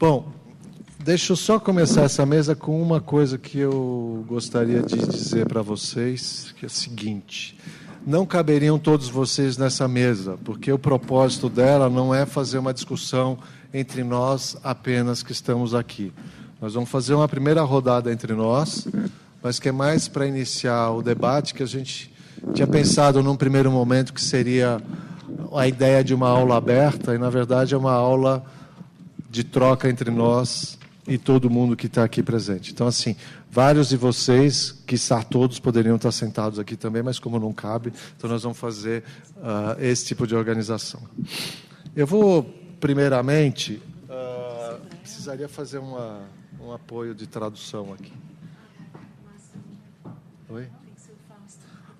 Bom, deixa eu só começar essa mesa com uma coisa que eu gostaria de dizer para vocês, que é o seguinte: não caberiam todos vocês nessa mesa, porque o propósito dela não é fazer uma discussão entre nós apenas que estamos aqui. Nós vamos fazer uma primeira rodada entre nós, mas que é mais para iniciar o debate, que a gente tinha pensado num primeiro momento que seria a ideia de uma aula aberta, e na verdade é uma aula de troca entre nós e todo mundo que está aqui presente. Então, assim, vários de vocês, quiçá todos, poderiam estar sentados aqui também, mas como não cabe, então nós vamos fazer esse tipo de organização. Eu vou, primeiramente, precisaria fazer um apoio de tradução aqui. Oi?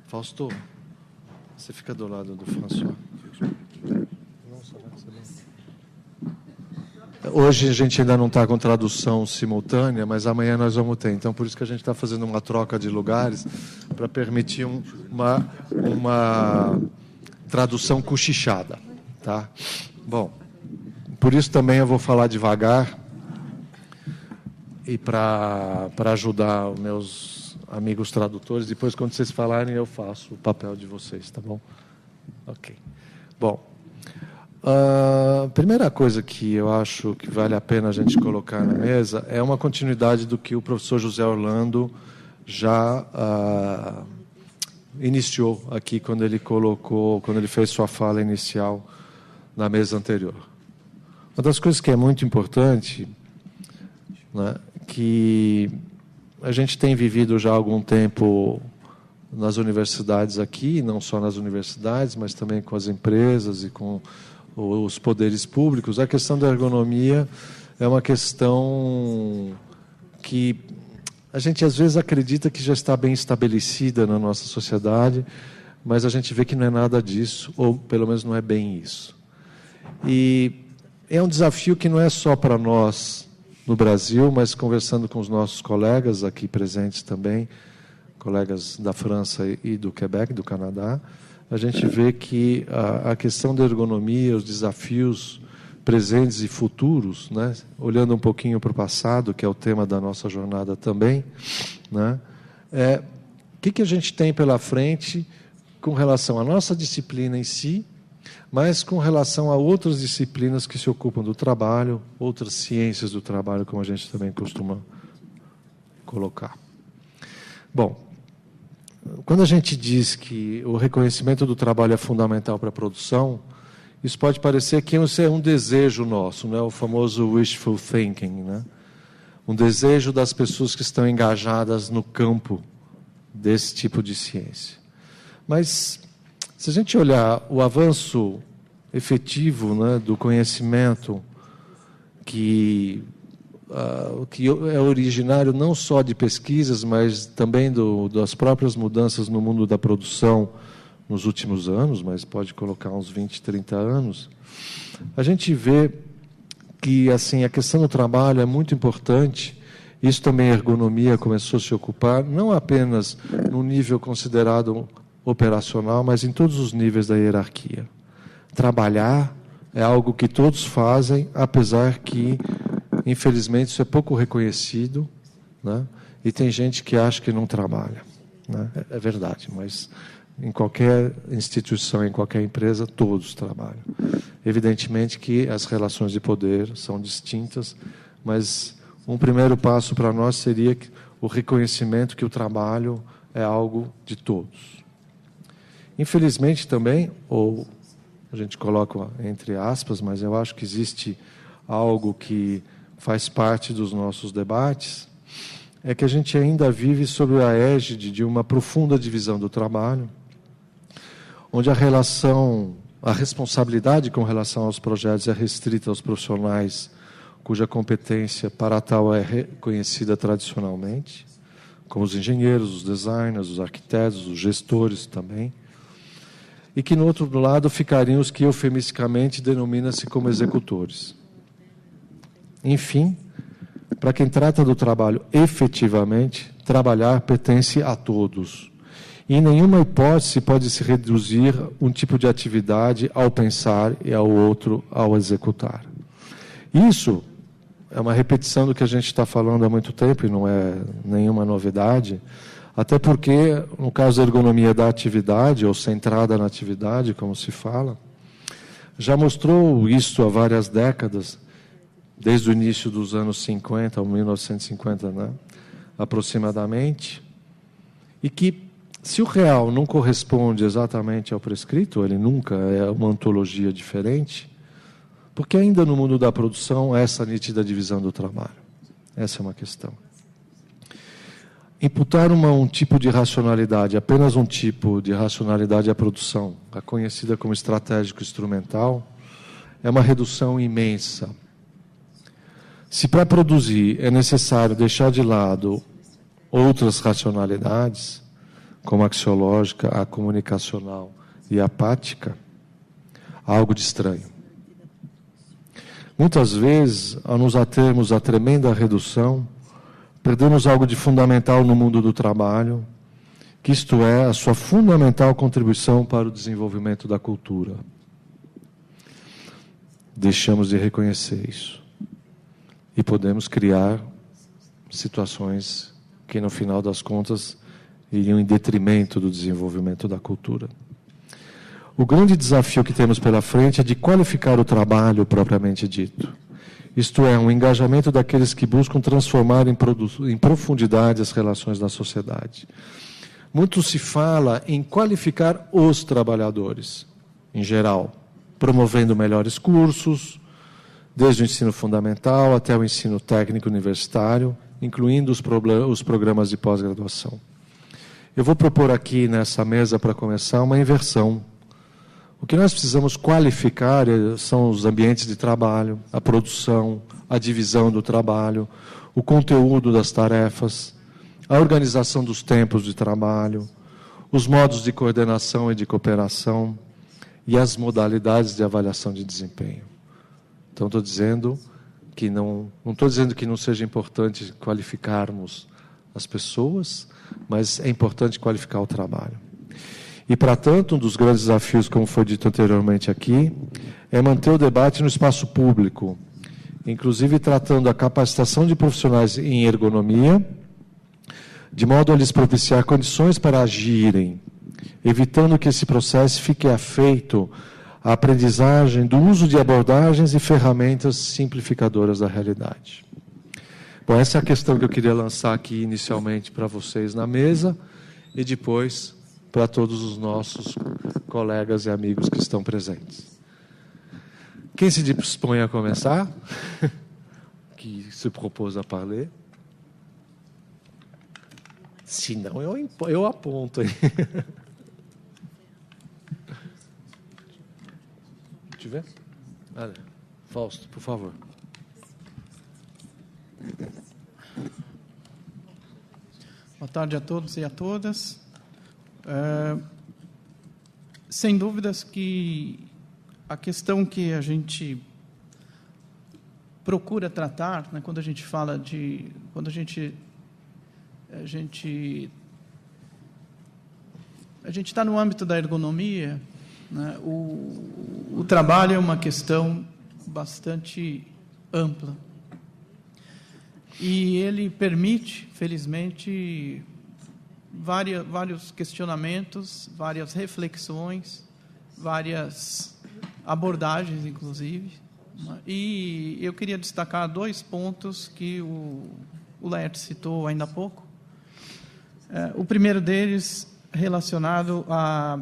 Fausto, você fica do lado do François. Hoje a gente ainda não está com tradução simultânea, mas amanhã nós vamos ter. Então, por isso que a gente está fazendo uma troca de lugares para permitir uma tradução cochichada. Tá? Bom, por isso também eu vou falar devagar e para ajudar os meus amigos tradutores. Depois, quando vocês falarem, eu faço o papel de vocês, tá bom? Ok. Bom, a primeira coisa que eu acho que vale a pena a gente colocar na mesa é uma continuidade do que o professor José Orlando já iniciou aqui quando ele fez sua fala inicial na mesa anterior. Uma das coisas que é muito importante, né, que a gente tem vivido já há algum tempo nas universidades aqui, não só nas universidades, mas também com as empresas e com os poderes públicos. A questão da ergonomia é uma questão que a gente às vezes acredita que já está bem estabelecida na nossa sociedade, mas a gente vê que não é nada disso, ou pelo menos não é bem isso. E é um desafio que não é só para nós no Brasil, mas conversando com os nossos colegas aqui presentes também, colegas da França e do Quebec, do Canadá, a gente vê que a questão da ergonomia, os desafios presentes e futuros, né, olhando um pouquinho para o passado, que é o tema da nossa jornada também, né, o que a gente tem pela frente com relação à nossa disciplina em si, mas com relação a outras disciplinas que se ocupam do trabalho, outras ciências do trabalho, como a gente também costuma colocar. Bom, quando a gente diz que o reconhecimento do trabalho é fundamental para a produção, isso pode parecer que é um desejo nosso, né? O famoso wishful thinking, né? Um desejo das pessoas que estão engajadas no campo desse tipo de ciência. Mas, se a gente olhar o avanço efetivo, né, do conhecimento que é originário não só de pesquisas, mas também das próprias mudanças no mundo da produção nos últimos anos, mas pode colocar uns 20, 30 anos, a gente vê que assim, a questão do trabalho é muito importante. Isso também a ergonomia começou a se ocupar, não apenas no nível considerado operacional, mas em todos os níveis da hierarquia. Trabalhar é algo que todos fazem, apesar que, infelizmente, isso é pouco reconhecido, né? E tem gente que acha que não trabalha, né? É verdade, mas em qualquer instituição, em qualquer empresa, todos trabalham. Evidentemente que as relações de poder são distintas, mas um primeiro passo para nós seria o reconhecimento que o trabalho é algo de todos. Infelizmente também, ou a gente coloca entre aspas, mas eu acho que existe algo que faz parte dos nossos debates, é que a gente ainda vive sob a égide de uma profunda divisão do trabalho, onde a responsabilidade com relação aos projetos é restrita aos profissionais cuja competência para tal é reconhecida tradicionalmente, como os engenheiros, os designers, os arquitetos, os gestores também, e que, no outro lado, ficariam os que eufemisticamente denomina-se como executores. Enfim, para quem trata do trabalho efetivamente, trabalhar pertence a todos. E em nenhuma hipótese pode se reduzir um tipo de atividade ao pensar e ao outro ao executar. Isso é uma repetição do que a gente está falando há muito tempo, e não é nenhuma novidade, até porque, no caso da ergonomia da atividade, ou centrada na atividade, como se fala, já mostrou isso há várias décadas, desde o início dos anos 50, ou 1950, né, aproximadamente, e que, se o real não corresponde exatamente ao prescrito, ele nunca é uma ontologia diferente, porque ainda no mundo da produção há essa nítida divisão do trabalho. Essa é uma questão. Imputar um tipo de racionalidade, apenas um tipo de racionalidade à produção, a conhecida como estratégico-instrumental, é uma redução imensa. Se para produzir é necessário deixar de lado outras racionalidades, como a axiológica, a comunicacional e a apática, há algo de estranho. Muitas vezes, ao nos atermos à tremenda redução, perdemos algo de fundamental no mundo do trabalho, que isto é, a sua fundamental contribuição para o desenvolvimento da cultura. Deixamos de reconhecer isso. E podemos criar situações que, no final das contas, iriam em detrimento do desenvolvimento da cultura. O grande desafio que temos pela frente é de qualificar o trabalho propriamente dito. Isto é, um engajamento daqueles que buscam transformar em profundidade as relações da sociedade. Muito se fala em qualificar os trabalhadores, em geral, promovendo melhores cursos, desde o ensino fundamental até o ensino técnico universitário, incluindo os programas de pós-graduação. Eu vou propor aqui nessa mesa, para começar, uma inversão. O que nós precisamos qualificar são os ambientes de trabalho, a produção, a divisão do trabalho, o conteúdo das tarefas, a organização dos tempos de trabalho, os modos de coordenação e de cooperação e as modalidades de avaliação de desempenho. Então, estou dizendo que não estou dizendo que não seja importante qualificarmos as pessoas, mas é importante qualificar o trabalho. E, para tanto, um dos grandes desafios, como foi dito anteriormente aqui, é manter o debate no espaço público, inclusive tratando a capacitação de profissionais em ergonomia, de modo a lhes propiciar condições para agirem, evitando que esse processo fique afeito à aprendizagem do uso de abordagens e ferramentas simplificadoras da realidade. Bom, essa é a questão que eu queria lançar aqui inicialmente para vocês na mesa e depois para todos os nossos colegas e amigos que estão presentes. Quem se dispõe a começar? Que se propôs a parler? Se não, eu aponto aí. Tiver? Fausto, por favor. Boa tarde a todos e a todas. Sem dúvidas que a questão que a gente procura tratar, né, quando a gente fala de... Quando a gente está no âmbito da ergonomia, né, o trabalho é uma questão bastante ampla. E ele permite, felizmente, vários questionamentos, várias reflexões, várias abordagens, inclusive. E eu queria destacar 2 pontos que o Laerte citou ainda há pouco. O primeiro deles relacionado à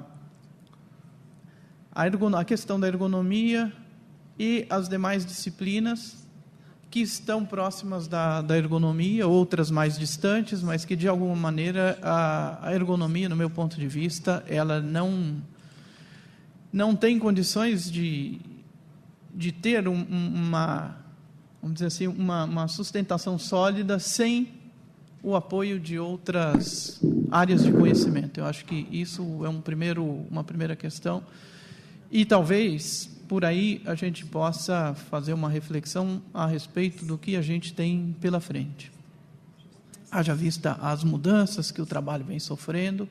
questão da ergonomia e as demais disciplinas que estão próximas da ergonomia, outras mais distantes, mas que, de alguma maneira, a ergonomia, no meu ponto de vista, ela não tem condições de ter vamos dizer assim, uma sustentação sólida sem o apoio de outras áreas de conhecimento. Eu acho que isso é uma primeira questão. E talvez, por aí, a gente possa fazer uma reflexão a respeito do que a gente tem pela frente. Haja vista as mudanças que o trabalho vem sofrendo,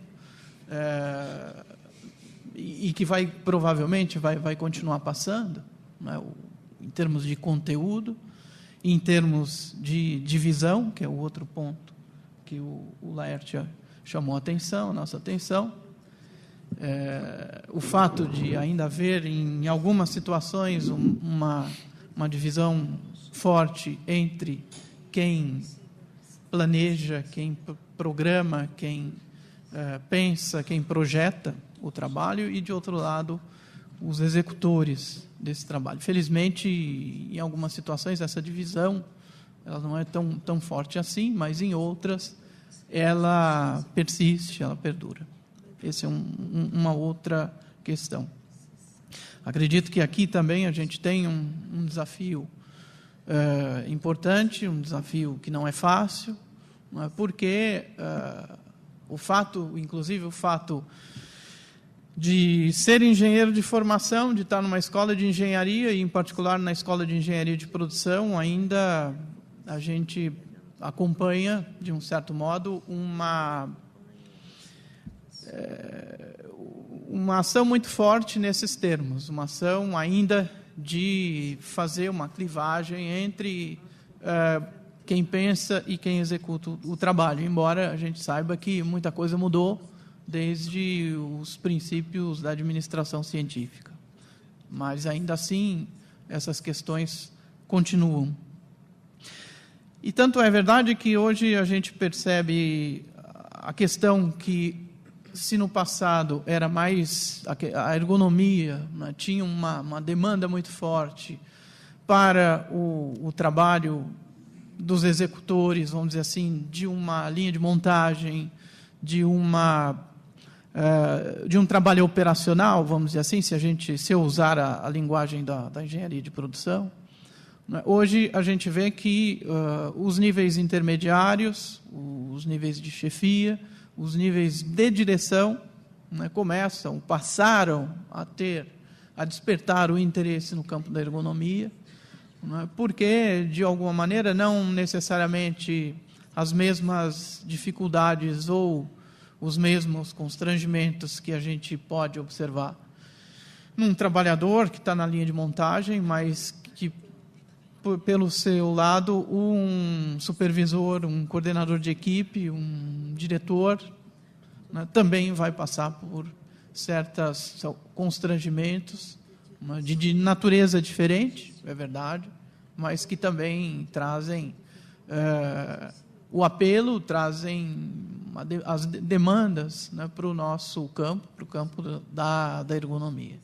e que provavelmente vai continuar passando, né, em termos de conteúdo, em termos de divisão, que é o outro ponto que o Laerte chamou a nossa atenção. O fato de ainda haver, em algumas situações, uma divisão forte entre quem planeja, quem programa, quem pensa, quem projeta o trabalho, e, de outro lado, os executores desse trabalho. Felizmente, em algumas situações, essa divisão ela não é tão forte assim, mas em outras ela persiste, ela perdura. Essa é uma outra questão. Acredito que aqui também a gente tem um desafio importante, um desafio que não é fácil, não é? Porque inclusive o fato de ser engenheiro de formação, de estar numa escola de engenharia, e em particular na escola de engenharia de produção, ainda a gente acompanha, de um certo modo, uma ação muito forte nesses termos, uma ação ainda de fazer uma clivagem entre quem pensa e quem executa o trabalho, embora a gente saiba que muita coisa mudou desde os princípios da administração científica. Mas, ainda assim, essas questões continuam. E tanto é verdade que hoje a gente percebe a questão que, se no passado era mais a ergonomia, né, tinha uma demanda muito forte para o trabalho dos executores, vamos dizer assim, de uma linha de montagem, de um trabalho operacional, vamos dizer assim, se eu usar a linguagem da engenharia de produção. Hoje a gente vê que os níveis intermediários, os níveis de chefia, os níveis de direção, né, passaram a despertar o interesse no campo da ergonomia, né, porque, de alguma maneira, não necessariamente as mesmas dificuldades ou os mesmos constrangimentos que a gente pode observar num trabalhador que está na linha de montagem, mas que, pelo seu lado, um supervisor, um coordenador de equipe, um diretor, né, também vai passar por certos constrangimentos, né, de natureza diferente, é verdade, mas que também trazem o apelo, trazem as demandas, né, para o nosso campo, para o campo da ergonomia.